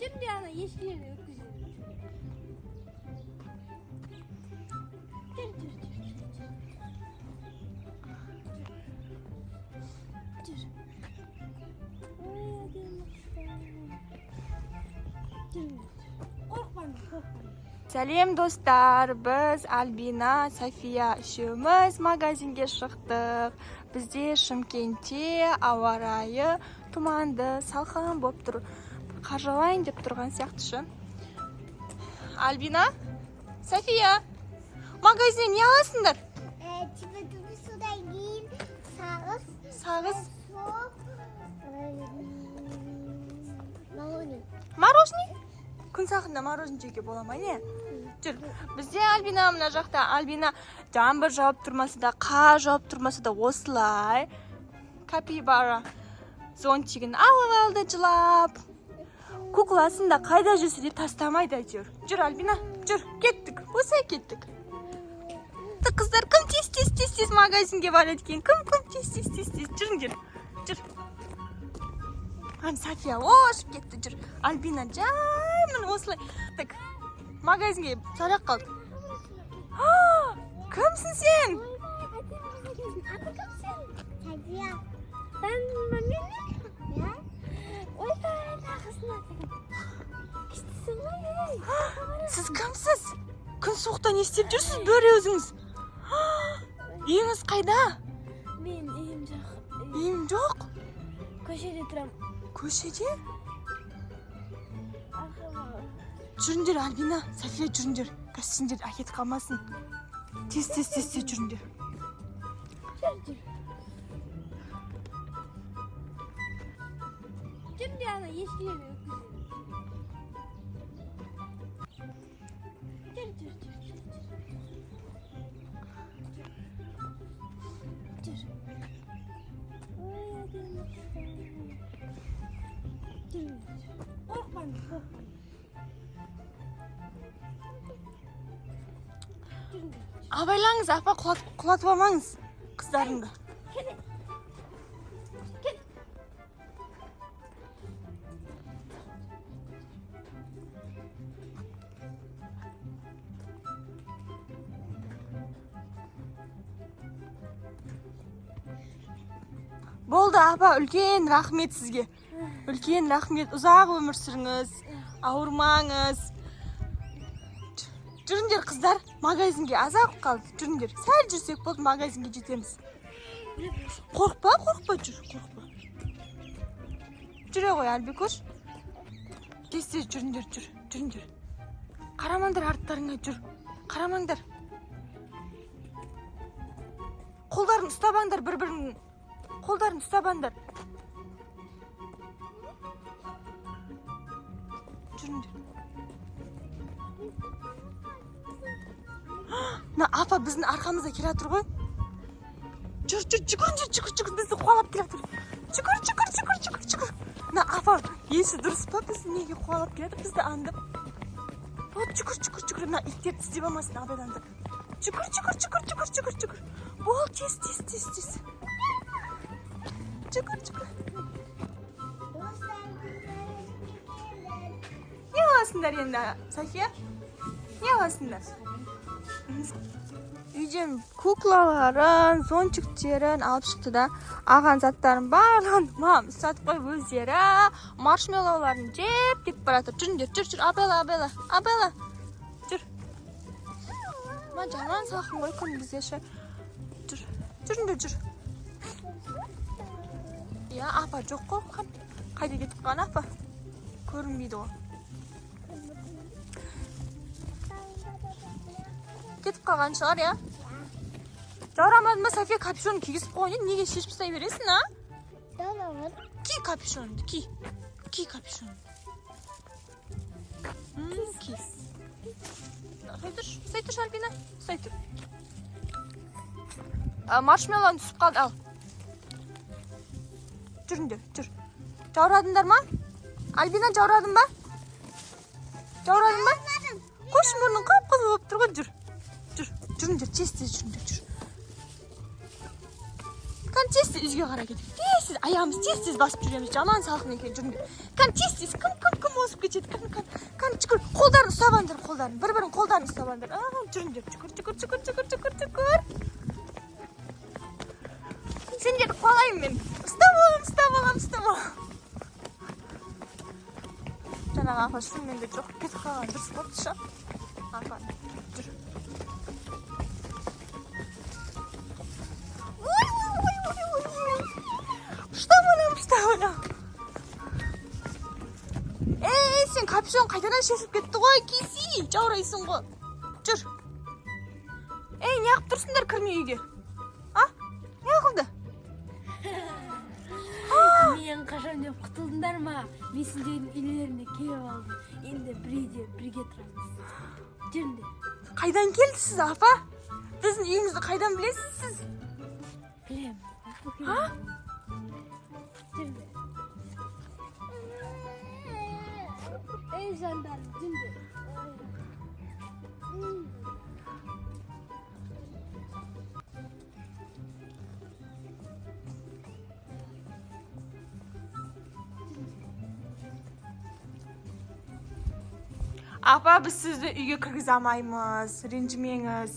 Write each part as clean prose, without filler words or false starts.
Şimdi ana yeşil yerine öküzüyor. Салем достар, biz Albina, Safiya үшеуміз magazinga chiqdik. Bizde Shimkentте ауа райы tumanды, salqin bo'lib tur. Qarjavang deb turgan сияқты. Albina, Safiya, magazindan ne alasınдар? Çiftli sudan giyin, sağız. Sağız. Malonin. Kun saqında marojni jeyga bo'laman, ne? Jur. Bizde Albina mına жақта. Albina жаңбыр жауып тұрмаса да, қар жауып тұрмаса да осылай капибара зонтигін алып алды жылап. Кукласын да қайда жүрсе де тастамайды жүр. Жүр Albina, жүр. Кеттік. Осылай кеттік. Қыздар, кім тез магазинге барады екен? Кім тез. Жүріңдер. Жүр. Safiya oşup ketdi жүр. Albina jay mine osılay. Tak. Magazinga saraq qaldi. Kimsin sen? Ati kimsin? Safiya. Ben ya. Oy taqısına. İştesin oy. Siz kimsiz? Kun soğukta ne istеп жүрсіз бөрі өзіңіз? Үйіңіз қайда? Men uyim yo'q. Үйім жоқ. Ko'chada turam. Көшеде? Жүріңдер Albina, Safiya жүріңдер. Кәсіңдер әкетіп қалмасын. Тез жүріңдер. Şimdi ana yeşil yerine öküzüyor. Абайлаңыз, апа құлатып алмаңыз қыздарыңды. Болды апа, үлкен рахмет сізге. Үлкен рахмет, ұзақ өмір сүріңіз, ауырмаңыз. Жүріңдер қыздар, магазинге азақ қалды. Жүріңдер, сәл жүрсек болды, магазинге жетеміз. Қорқпа, жүр, қорқпа. Жүре ғой, Albi, көш. Тез жүріңдер. Қарамаңдар арттарыңа, жүр. Қарамаңдар. Қолдарын ұстабаңдар, бір-бірінің. Қолдарын ұстабаңдар. Жүріңдер. На апа біздің арқамызда келе тұр ғой. Жүгір, бізді қуалап келе тұр. Жүгір. На апа, есі дұрыс па, бізді неге қуалап келе тұр, бізді аңдып. Вот жүгір. На иттер тістеп алмасын, абайланды. Жүгір. Бол, тез. Жүгір. Не аласыңдар енді, Safiya? Не аласыңдар? Үйден куклаларын, зонтиктерін алып шықты да, аған заттарын барлығын мам сатып қойып өздері маршмеллоуларын жеп кетіп баратыр. Жүр. Абайла. Жүр. Ма жаман салқын ғой күн бізде ше. Жүр. Я, апа жоқ қой. Қайда кетіп қалған апа? Көрінбейді ғой. Кетіп қалған шығар, я? Жарамадың ба, Safiya капюшонын кигізіп қойын, неге шешіп тастай бересің, а? Жарамады. Ки капюшонды, ки капюшонды. Ки. Сай тұрш, Albina, сай тұр. Маршмеллоуын түсіп қалды, ал. Жүріңдер. Жаурадыңдар ма? Albina, жаурадың ба? Қош мұрның қап-қызыл болып тұр ғой, жүр. Жүріңдер, тез жүріңдер. Kan tez üzge qara ketib. Tez ayağımız tez basıp жүреміз. Жаман салқын екен, жүріңдер. Kan tez kім озып кетеді, кім жүгір. Қолдарын ұстап алыңдар, қолдарын. Бір-бірін қолдарын ұстап алыңдар. Жүріңдер. Жүгір. Сендерді қуалаймын мен. Ұстап алам. Жаңағы апа шынымен де жоқ кетіп қалған дұрыс болды шы. Апа, жүр. Ұстап алам. Сен капюшон қайтадан шешіп кетті ғой, киси. Жаурайсың ғой. Жүр. Неғып тұрсыңдар кірмей үйге? Не қылды? Мен қашан деп құтылдыңдар ма? Мен сендердің үйлеріне келіп алдым. Енді бірге тұрамыз. Жүріңдер. Қайдан келдісіз, апа? Біздің үйімізді қайдан білесіз сіз? Білемін. Жүріңдер. Ей жандарым, жүріңдер. Апа, біз сізді үйге кіргізе алмаймыз. Ренжімеңіз.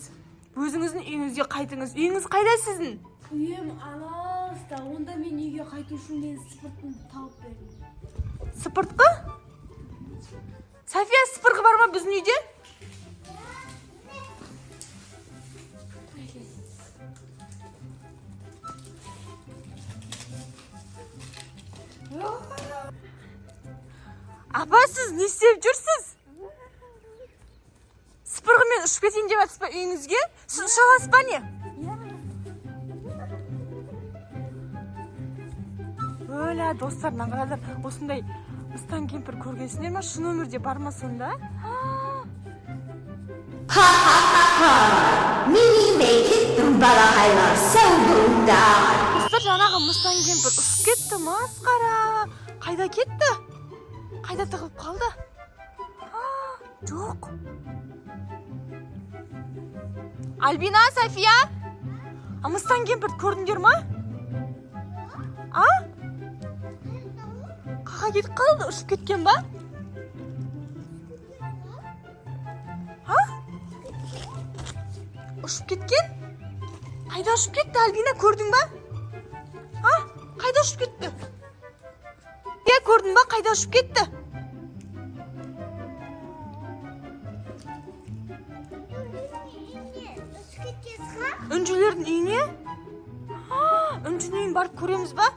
Өзіңіздің үйіңізге қайтыңыз. Үйіңіз қайда сіздің? Үйім аласта. Онда мен үйге қайту үшін мен спыртымды тауып бердім. Спыртқы? София, спыртқы бар ма біздің үйде? Апа, сіз не істеп жүрсіз? Спырғымен ұшып кетейін деп жатсыз ба үйіңізге? Сіз ұша аласыз ба не? Өлә, достар, нағарадар, осындай мыстан кемпір көргенсіңдер ма? Шын өмірде бар ма сонда? Достар, жаңағы мыстан кемпір ұшып кетті, масқара. Қайда кетті? Қайда тығылып қалды? Жоқ. Альбина, София? Мыстан кемпірді көрдіңдер ма? Қаға кетіп қалды? Ұшып кеткен ба? Ұшып кеткен? Қайда ұшып кетті, Альбина, көрдің ба? Қайда ұшып кетті? Көрдің ба, қайда ұшып кетті? Үнжілердің үйіне? Үнжінің үйін барып көреміз ба?